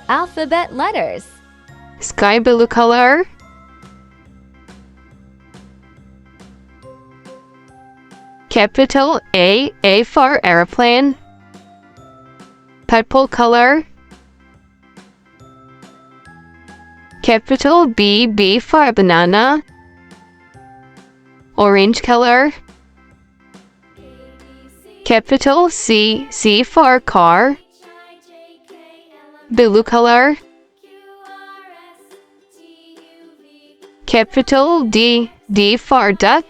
Alphabet letters. Sky blue color. Capital A for airplane. Purple color. Capital B for banana. Orange color. Capital C for car. Blue color. Capital D for duck.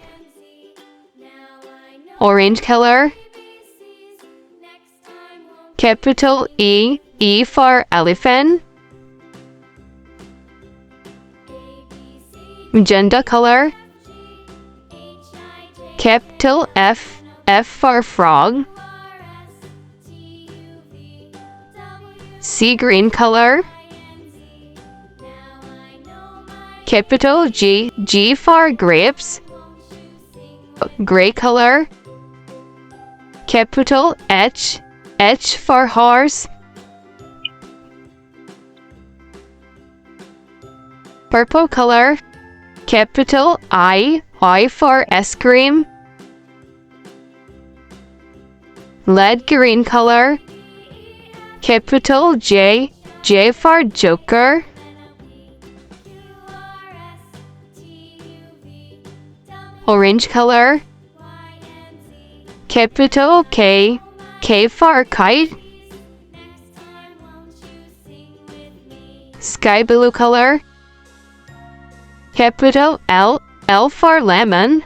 Orange color. Capital E for elephant. Magenta color. Capital F for frog. Sea green color. Capital G for grapes. Gray color. Capital H for horse. Purple color. Capital I for ice cream. Lead green color. Capital J for joker. Orange color. Capital K for kite. Sky blue color. Capital L for lemon.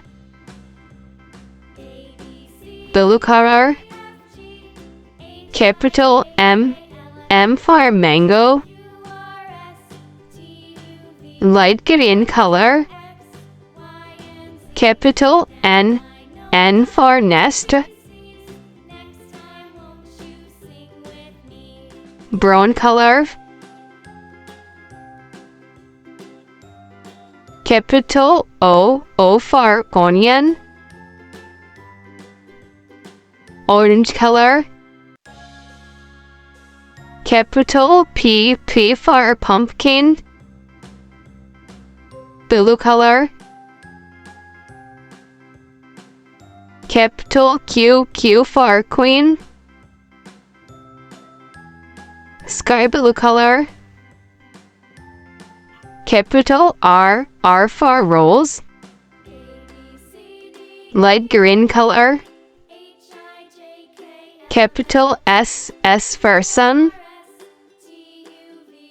Blue color. Capital M for mango. Light green color. Capital N for nest. Brown color. Capital O for onion. Orange color. Capital P for pumpkin. Blue color. Capital Q for queen. Sky blue color. Capital R for rose. Light green color. Capital S for sun.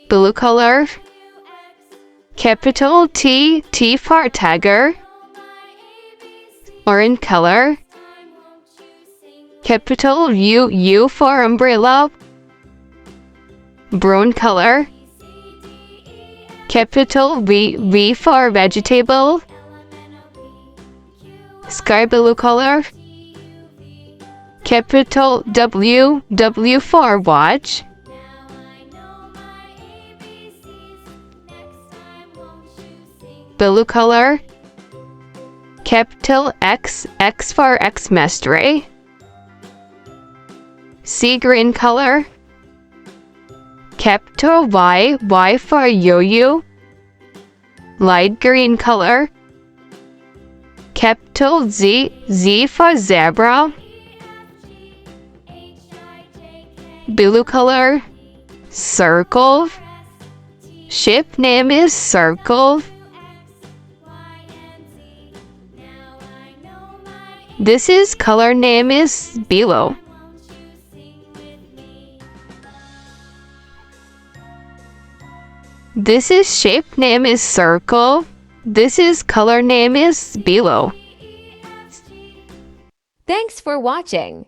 Blue color. Capital T for tiger. Orange color. Capital U for umbrella. Brown color. Capital V for vegetable. Sky blue color. Capital W for watch. Blue color. Capital X for Xmas. Sea green color. Capital Y for yo-yo. Light green color. Capital Z for zebra. Blue color. Circle. Ship name is circle. This is color name is below. This is shape name is circle. This is color name is below. Thanks for watching.